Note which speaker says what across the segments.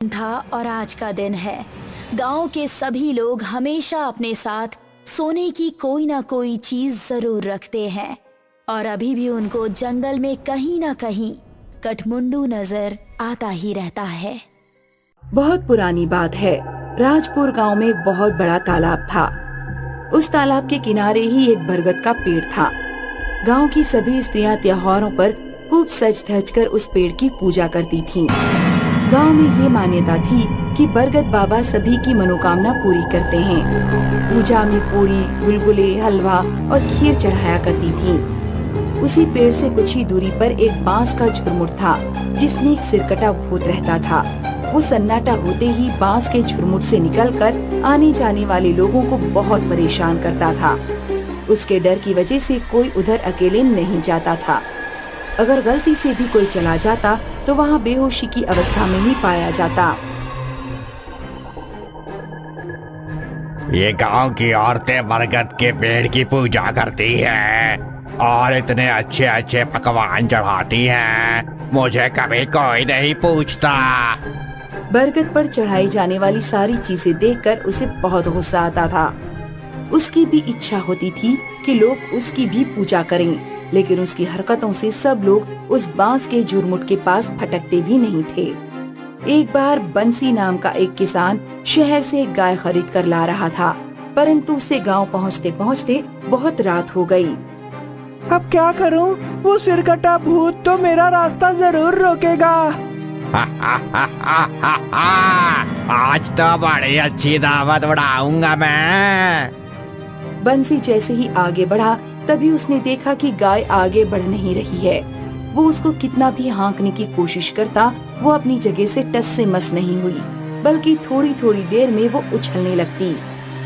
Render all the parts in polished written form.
Speaker 1: था और आज का दिन है। गांव के सभी लोग हमेशा अपने साथ सोने की कोई ना कोई चीज जरूर रखते हैं और अभी भी उनको जंगल में कहीं ना कहीं कठमुंडू नजर आता ही रहता है।
Speaker 2: बहुत पुरानी बात है। राजपुर गांव में एक बहुत बड़ा तालाब था। उस तालाब के किनारे ही एक बरगद का पेड़ था। गांव की सभी स्त्रियां त्योहारों पर खूब सज धज कर उस पेड़ की पूजा करती थीं। गांव में ये मान्यता थी कि बरगद बाबा सभी की मनोकामना पूरी करते हैं। पूजा में पूरी, गुलगुले, हलवा और खीर चढ़ाया करती थीं। उसी पेड़ से कुछ ही दूरी पर एक बांस का झुरमुट था जिसमें एक सिरकटा भूत रहता था। वो सन्नाटा होते ही बांस के झुरमुट से निकलकर आने जाने वाले लोगों को बहुत परेशान करता था। उसके डर की वजह से कोई उधर अकेले नहीं जाता था। अगर गलती से भी कोई चला जाता तो वहाँ बेहोशी की अवस्था में ही पाया जाता।
Speaker 3: ये गांव की औरतें बरगद के पेड़ की पूजा करती हैं और इतने अच्छे अच्छे पकवान चढ़ाती हैं। मुझे कभी कोई नहीं पूछता।
Speaker 2: बरगद पर चढ़ाई जाने वाली सारी चीजें देखकर उसे बहुत गुस्सा आता था। उसकी भी इच्छा होती थी कि लोग उसकी भी पूजा करें, लेकिन उसकी हरकतों से सब लोग उस बांस के झुरमुट के पास फटकते भी नहीं थे। एक बार बंसी नाम का एक किसान शहर से एक गाय खरीद कर ला रहा था, परंतु उसे गांव पहुंचते पहुंचते बहुत रात हो गई।
Speaker 4: अब क्या करूं? वो सिरकटा भूत तो मेरा रास्ता जरूर रोकेगा।
Speaker 3: आज तो बड़ी अच्छी दावत उड़ाऊंगा मैं।
Speaker 2: बंसी जैसे ही आगे बढ़ा तभी उसने देखा कि गाय आगे बढ़ नहीं रही है। वो उसको कितना भी हाँकने की कोशिश करता, वो अपनी जगह से टस से मस नहीं हुई, बल्कि थोड़ी थोड़ी देर में वो उछलने लगती।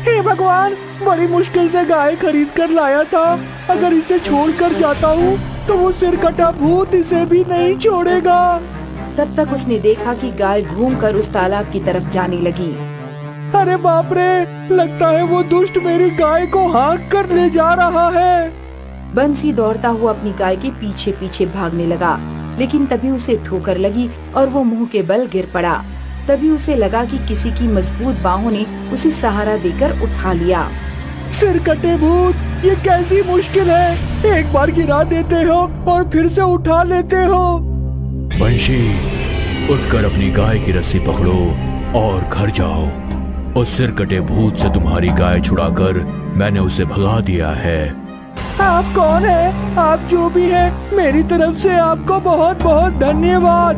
Speaker 4: हे भगवान, बड़ी मुश्किल से गाय खरीद कर लाया था। अगर इसे छोड़कर जाता हूँ तो वो सिरकटा भूत इसे भी नहीं छोड़ेगा।
Speaker 2: तब तक उसने देखा कि गाय घूमकर उस तालाब की तरफ जाने लगी।
Speaker 4: अरे बाप रे, लगता है वो दुष्ट मेरी गाय को हाँक कर ले जा रहा है।
Speaker 2: बंसी दौड़ता हुआ अपनी गाय के पीछे पीछे भागने लगा, लेकिन तभी उसे ठोकर लगी और वो मुंह के बल गिर पड़ा। तभी उसे लगा कि किसी की मजबूत बाहों ने उसे सहारा देकर उठा लिया।
Speaker 4: सिरकटे भूत, ये कैसी मुश्किल है। एक बार गिरा देते हो और फिर से उठा लेते हो।
Speaker 5: बंशी, उठकर अपनी गाय की रस्सी पकड़ो और घर जाओ। उस सिरकटे भूत से तुम्हारी गाय छुड़ाकर मैंने उसे भगा दिया है।
Speaker 4: आप कौन है? आप जो भी है, मेरी तरफ से आपको बहुत बहुत धन्यवाद।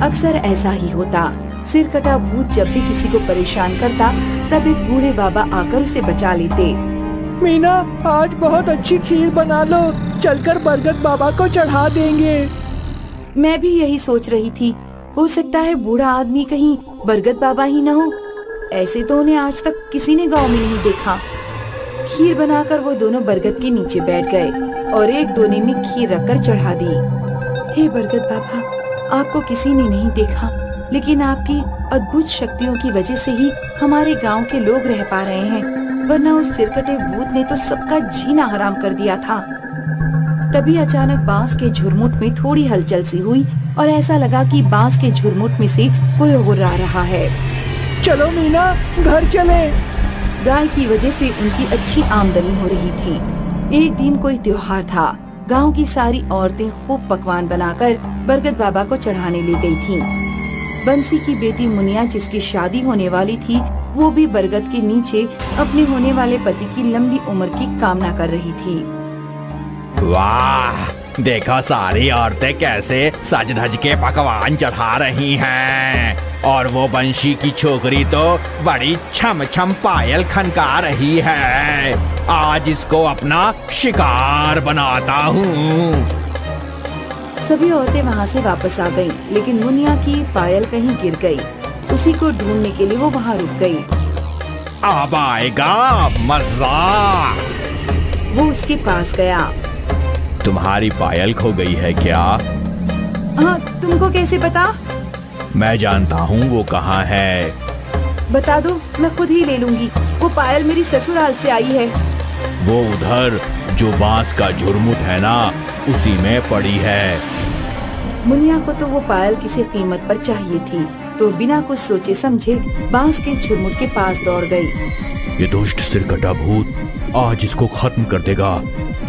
Speaker 2: अक्सर ऐसा ही होता। सिरकटा भूत जब भी किसी को परेशान करता, तब एक बूढ़े बाबा आकर उसे बचा लेते।
Speaker 4: मीना, आज बहुत अच्छी खीर बना लो, चलकर बरगद बाबा को चढ़ा देंगे।
Speaker 2: मैं भी यही सोच रही थी। हो सकता है बूढ़ा आदमी कहीं बरगद बाबा ही न हो। ऐसे तो उन्हें आज तक किसी ने गांव में नहीं देखा। खीर बनाकर वो दोनों बरगद के नीचे बैठ गए और एक दोने में खीर रखकर चढ़ा दी। हे बरगद बाबा, आपको किसी ने नहीं देखा, लेकिन आपकी अद्भुत शक्तियों की वजह से ही हमारे गांव के लोग रह पा रहे हैं, वरना उस सिरकटे भूत ने तो सबका जीना हराम कर दिया था। तभी अचानक बांस के झुरमुट में थोड़ी हलचल सी हुई और ऐसा लगा कि बांस के झुरमुट में से कोई गुर्रा रहा है।
Speaker 4: चलो मीना, घर चले।
Speaker 2: गाय की वजह से उनकी अच्छी आमदनी हो रही थी। एक दिन कोई त्योहार था। गांव की सारी औरतें खूब पकवान बनाकर बरगद बाबा को चढ़ाने ले गई थीं। बंसी की बेटी मुनिया, जिसकी शादी होने वाली थी, वो भी बरगद के नीचे अपने होने वाले पति की लंबी उम्र की कामना कर रही थी।
Speaker 3: वाह, देखो सारी औरतें कैसे सज धज के पकवान चढ़ा रही हैं और वो बंशी की छोकरी तो बड़ी छम छम पायल खनका रही है। आज इसको अपना शिकार बनाता हूँ।
Speaker 2: सभी औरतें वहाँ से वापस आ गईं, लेकिन मुनिया की पायल कहीं गिर गई। उसी को ढूंढने के लिए वो वहाँ रुक गई।
Speaker 3: अब आएगा मजा।
Speaker 2: वो उसके पास गया।
Speaker 5: तुम्हारी पायल खो गई है क्या?
Speaker 2: हाँ, तुमको कैसे पता?
Speaker 5: मैं जानता हूँ वो कहाँ है।
Speaker 2: बता दो, मैं खुद ही ले लूंगी। वो पायल मेरी ससुराल से आई है।
Speaker 5: वो उधर जो बांस का झुरमुट है ना, उसी में पड़ी है।
Speaker 2: मुनिया को तो वो पायल किसी कीमत पर चाहिए थी, तो बिना कुछ सोचे समझे बांस के झुरमुट के पास दौड़ गई।
Speaker 5: ये दुष्ट सिरकटा भूत आज इसको खत्म कर देगा।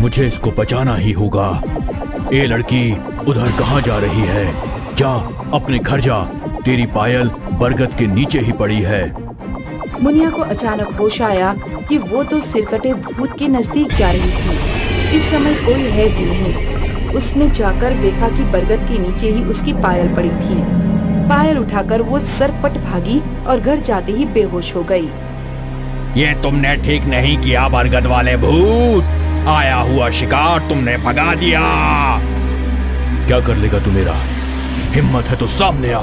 Speaker 5: मुझे इसको बचाना ही होगा। ए लड़की, उधर कहाँ जा रही है? जा अपने घर जा। तेरी पायल बरगद के नीचे ही पड़ी है।
Speaker 2: मुनिया को अचानक होश आया कि वो तो सिरकटे भूत के नजदीक जा रही थी। इस समय कोई है भी नहीं। उसने जाकर देखा कि बरगद के नीचे ही उसकी पायल पड़ी थी। पायल उठाकर वो सरपट भागी और घर जाते ही बेहोश हो गई।
Speaker 3: ये तुमने ठीक नहीं किया बरगद वाले भूत। आया हुआ शिकार तुमने भगा दिया।
Speaker 5: क्या कर लेगा तू मेरा? हिम्मत है तो सामने आ।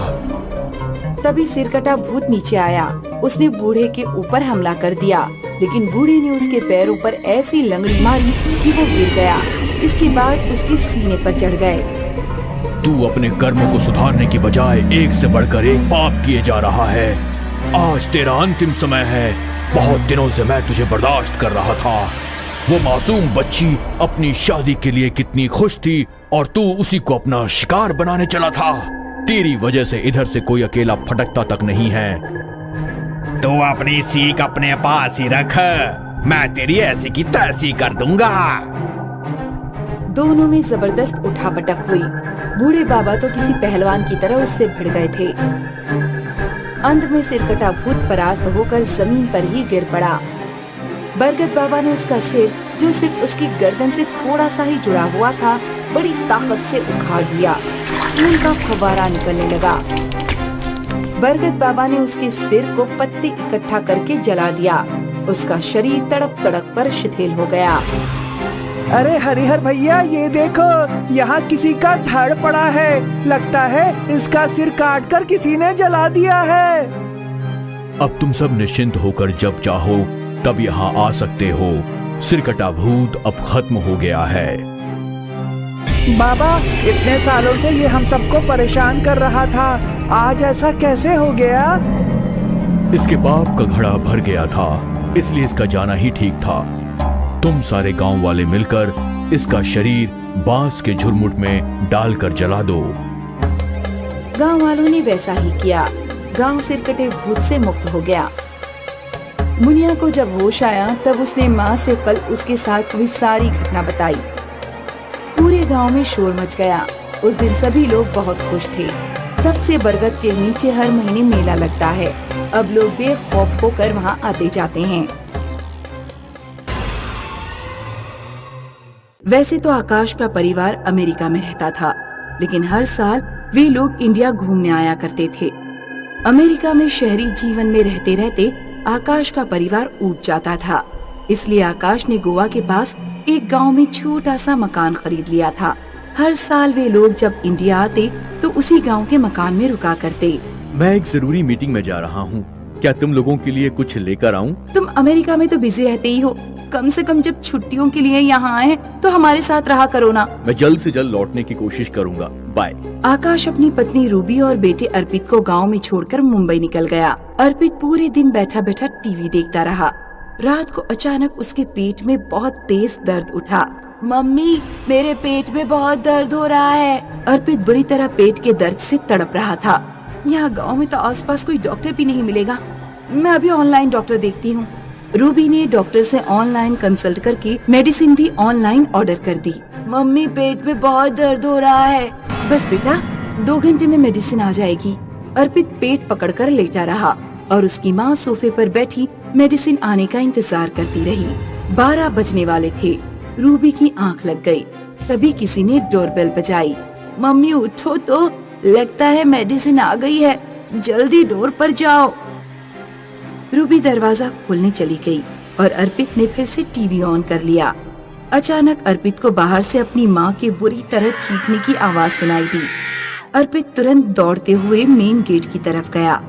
Speaker 2: तभी सिरकटा भूत नीचे आया। उसने बूढ़े के ऊपर हमला कर दिया, लेकिन बूढ़े ने उसके पैरों पर ऐसी लंगड़ी मारी कि वो गिर गया। इसके बाद उसके सीने पर चढ़ गए।
Speaker 5: तू अपने कर्मों को सुधारने की बजाय एक से बढ़कर एक पाप किए जा रहा है। आज तेरा अंतिम समय है। बहुत दिनों से मैं तुझे बर्दाश्त कर रहा था। वो मासूम बच्ची अपनी शादी के लिए कितनी खुश थी और तू उसी को अपना शिकार बनाने चला था। तेरी वजह से इधर से कोई अकेला फटकता तक नहीं है।
Speaker 3: तू अपनी सीख अपने पास ही रख। मैं तेरी ऐसी की तैसी कर दूंगा।
Speaker 2: दोनों में जबरदस्त उठापटक हुई। बूढ़े बाबा तो किसी पहलवान की तरह उससे भिड़ गए थे। अंत में सिरकटा भूत परास्त होकर जमीन पर ही गिर पड़ा। बरगद बाबा ने उसका सिर, जो सिर्फ उसकी गर्दन से थोड़ा सा ही जुड़ा हुआ था, बड़ी ताकत से उखाड़ दिया। खून का फव्वारा निकलने लगा। बरगद बाबा ने उसके सिर को पत्ते इकट्ठा करके जला दिया। उसका शरीर तड़प तड़प पर शिथिल हो गया।
Speaker 4: अरे हरिहर भैया, ये देखो, यहाँ किसी का धड़ पड़ा है। लगता है इसका सिर काटकर किसी ने जला दिया है।
Speaker 5: अब तुम सब निश्चिंत होकर जब चाहो तब यहाँ आ सकते हो। सिरकटा भूत अब खत्म हो गया है।
Speaker 4: बाबा, इतने सालों से ये हम सबको परेशान कर रहा था, आज ऐसा कैसे हो गया?
Speaker 5: इसके पाप का घड़ा भर गया था, इसलिए इसका जाना ही ठीक था। तुम सारे गांव वाले मिलकर इसका शरीर बांस के झुरमुट में डालकर जला दो।
Speaker 2: गांव वालों ने वैसा ही किया। गांव सिरकटे भूत से मुक्त हो गया। मुनिया को जब होश आया तब उसने माँ से कल उसके साथ हुई सारी घटना बताई। पूरे गांव में शोर मच गया। उस दिन सभी लोग बहुत खुश थे। तब से बरगद के नीचे हर महीने मेला लगता है। अब लोग बेखौफ होकर वहाँ आते जाते हैं। वैसे तो आकाश का परिवार अमेरिका में रहता था, लेकिन हर साल वे लोग इंडिया घूमने आया करते थे। अमेरिका में शहरी जीवन में रहते रहते आकाश का परिवार ऊब जाता था। इसलिए आकाश ने गोवा के पास एक गांव में छोटा सा मकान खरीद लिया था। हर साल वे लोग जब इंडिया आते तो उसी गांव के मकान में रुका करते।
Speaker 5: मैं एक जरूरी मीटिंग में जा रहा हूँ। क्या तुम लोगों के लिए कुछ लेकर आऊं?
Speaker 2: तुम अमेरिका में तो बिजी रहते ही हो, कम से कम जब छुट्टियों के लिए यहाँ आए तो हमारे साथ रहा करो ना।
Speaker 5: मैं जल्द से जल्द लौटने की कोशिश करूँगा। बाय।
Speaker 2: आकाश अपनी पत्नी रूबी और बेटे अर्पित को गांव में छोड़कर मुंबई निकल गया। अर्पित पूरे दिन बैठा बैठा टीवी देखता रहा। रात को अचानक उसके पेट में बहुत तेज दर्द उठा। मम्मी, मेरे पेट में बहुत दर्द हो रहा है। अर्पित बुरी तरह पेट के दर्द से तड़प रहा था। यहाँ गांव में तो आसपास कोई डॉक्टर भी नहीं मिलेगा। मैं अभी ऑनलाइन डॉक्टर देखती हूँ। रूबी ने डॉक्टर से ऑनलाइन कंसल्ट करके मेडिसिन भी ऑनलाइन ऑर्डर कर दी। मम्मी, पेट में बहुत दर्द हो रहा है। बस बेटा, 2 घंटे में मेडिसिन आ जाएगी। अर्पित पेट पकड़कर लेटा रहा और उसकी माँ सोफे पर बैठी मेडिसिन आने का इंतजार करती रही। 12 बजने वाले थे। रूबी की आंख लग गई। तभी किसी ने डोरबेल बजाई। मम्मी उठो तो, लगता है मेडिसिन आ गई है, जल्दी डोर पर जाओ। रूबी दरवाजा खोलने चली गई और अर्पित ने फिर से टीवी ऑन कर लिया। अचानक अर्पित को बाहर से अपनी माँ के बुरी तरह चीखने की आवाज सुनाई दी। अर्पित तुरंत दौड़ते हुए मेन गेट की तरफ गया।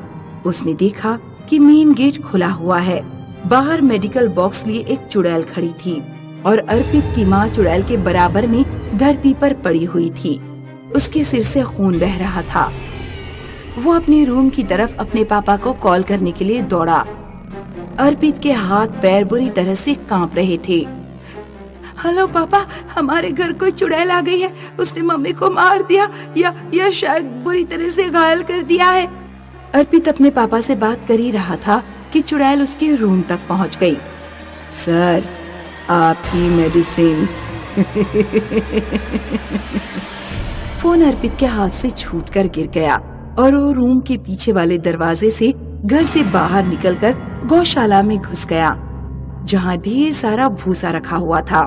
Speaker 2: उसने देखा कि मेन गेट खुला हुआ है। बाहर मेडिकल बॉक्स लिए एक चुड़ैल खड़ी थी और अर्पित की माँ चुड़ैल के बराबर में धरती पर पड़ी हुई थी। उसके सिर से खून बह रहा था। वो अपने रूम की तरफ अपने पापा को कॉल करने के लिए दौड़ा। अर्पित के हाथ पैर बुरी तरह से कांप रहे थे। हेलो पापा, हमारे घर कोई चुड़ैल आ गई है। उसने मम्मी को मार दिया या शायद बुरी तरह से घायल कर दिया है। अर्पित अपने पापा से बात कर ही रहा था कि चुड़ैल उसके रूम तक पहुंच गई। सर, आपकी मेडिसिन। फोन अर्पित के हाथ से छूटकर गिर गया और वो रूम के पीछे वाले दरवाजे से घर से बाहर निकलकर गौशाला में घुस गया, जहाँ ढेर सारा भूसा रखा हुआ था।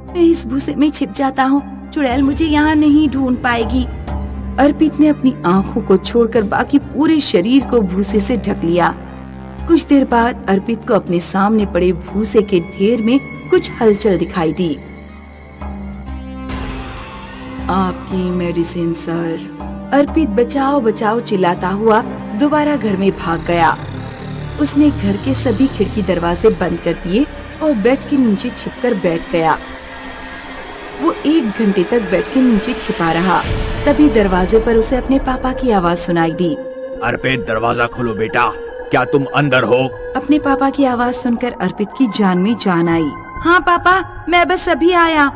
Speaker 2: मैं इस भूसे में छिप जाता हूँ, चुड़ैल मुझे यहाँ नहीं ढूंढ पाएगी। अर्पित ने अपनी आंखों को छोड़कर बाकी पूरे शरीर को भूसे से ढक लिया। कुछ देर बाद अर्पित को अपने सामने पड़े भूसे के ढेर में कुछ हलचल दिखाई दी। आपकी मेडिसिन सर। अर्पित बचाओ बचाओ चिल्लाता हुआ दोबारा घर में भाग गया। उसने घर के सभी खिड़की दरवाजे बंद कर दिए और बेड के नीचे छिपकर बैठ गया। वो 1 घंटे तक बेड के नीचे छिपा रहा। तभी दरवाजे पर उसे अपने पापा की आवाज सुनाई दी।
Speaker 5: अर्पित, दरवाजा खोलो बेटा, क्या तुम अंदर हो?
Speaker 2: अपने पापा की आवाज सुनकर अर्पित की जान में जान आई। हाँ पापा, मैं बस अभी आया।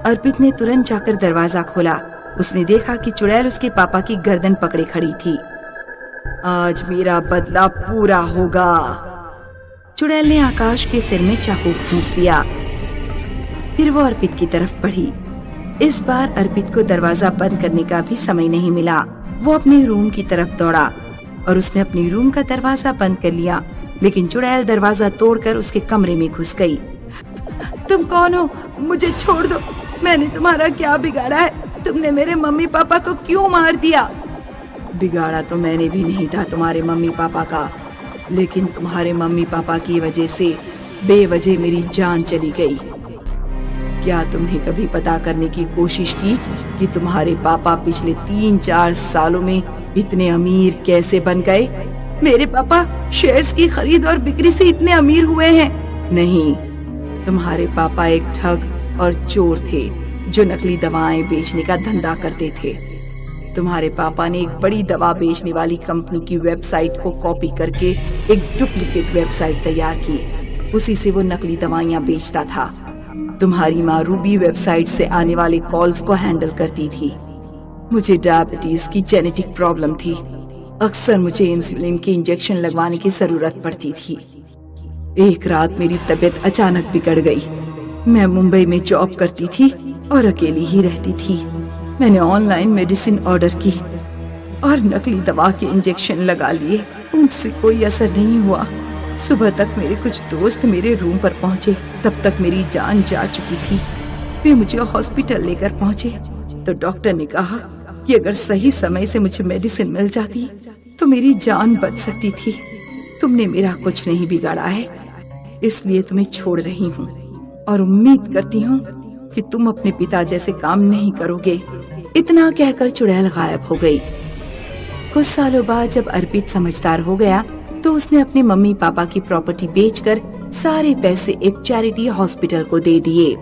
Speaker 2: अर्पित ने तुरंत जाकर दरवाजा खोला। उसने देखा कि चुड़ैल उसके पापा की गर्दन पकड़े खड़ी थी। आज मेरा बदला पूरा होगा। चुड़ैल ने आकाश के सिर में चाकू फूंक दिया। फिर वो अर्पित की तरफ बढ़ी। इस बार अर्पित को दरवाजा बंद करने का भी समय नहीं मिला। वो अपने रूम की तरफ दौड़ा और उसने अपने रूम का दरवाजा बंद कर लिया, लेकिन चुड़ैल दरवाजा तोड़कर उसके कमरे में घुस गई। तुम कौन हो? मुझे छोड़ दो। मैंने तुम्हारा क्या बिगाड़ा है? तुमने मेरे मम्मी पापा को क्यों मार दिया? बिगाड़ा तो मैंने भी नहीं था तुम्हारे मम्मी पापा का, लेकिन तुम्हारे मम्मी पापा की वजह से बेवजह मेरी जान चली गई। क्या तुमने कभी पता करने की कोशिश की कि तुम्हारे पापा पिछले 3-4 सालों में इतने अमीर कैसे बन गए? मेरे पापा शेयर्स की खरीद और बिक्री से इतने अमीर हुए हैं? नहीं, तुम्हारे पापा एक ठग और चोर थे जो नकली दवाएं बेचने का धंधा करते थे। तुम्हारे पापा ने एक बड़ी दवा बेचने वाली कंपनी की वेबसाइट को कॉपी करके एक डुप्लीकेट वेबसाइट तैयार की। उसी से वो नकली दवाइयां बेचता था। तुम्हारी माँ रूबी वेबसाइट से आने वाले कॉल्स को हैंडल करती थी। मुझे डायबिटीज की जेनेटिक प्रॉब्लम थी। अक्सर मुझे इंसुलिन के इंजेक्शन लगवाने की जरूरत पड़ती थी। एक रात मेरी तबीयत अचानक बिगड़ गई। मैं मुंबई में जॉब करती थी और अकेली ही रहती थी। मैंने ऑनलाइन मेडिसिन ऑर्डर की और नकली दवा के इंजेक्शन लगा लिए। उनसे कोई असर नहीं हुआ। सुबह तक मेरे कुछ दोस्त मेरे रूम पर पहुंचे। तब तक मेरी जान जा चुकी थी। वे मुझे हॉस्पिटल लेकर पहुंचे तो डॉक्टर ने कहा कि अगर सही समय से मुझे मेडिसिन मिल जाती तो मेरी जान बच सकती थी। तुमने मेरा कुछ नहीं बिगाड़ा है, इसलिए तुम्हें छोड़ रही हूँ और उम्मीद करती हूँ कि तुम अपने पिता जैसे काम नहीं करोगे। इतना कहकर चुड़ैल गायब हो गई। कुछ सालों बाद जब अर्पित समझदार हो गया तो उसने अपने मम्मी पापा की प्रॉपर्टी बेचकर सारे पैसे एक चैरिटी हॉस्पिटल को दे दिए।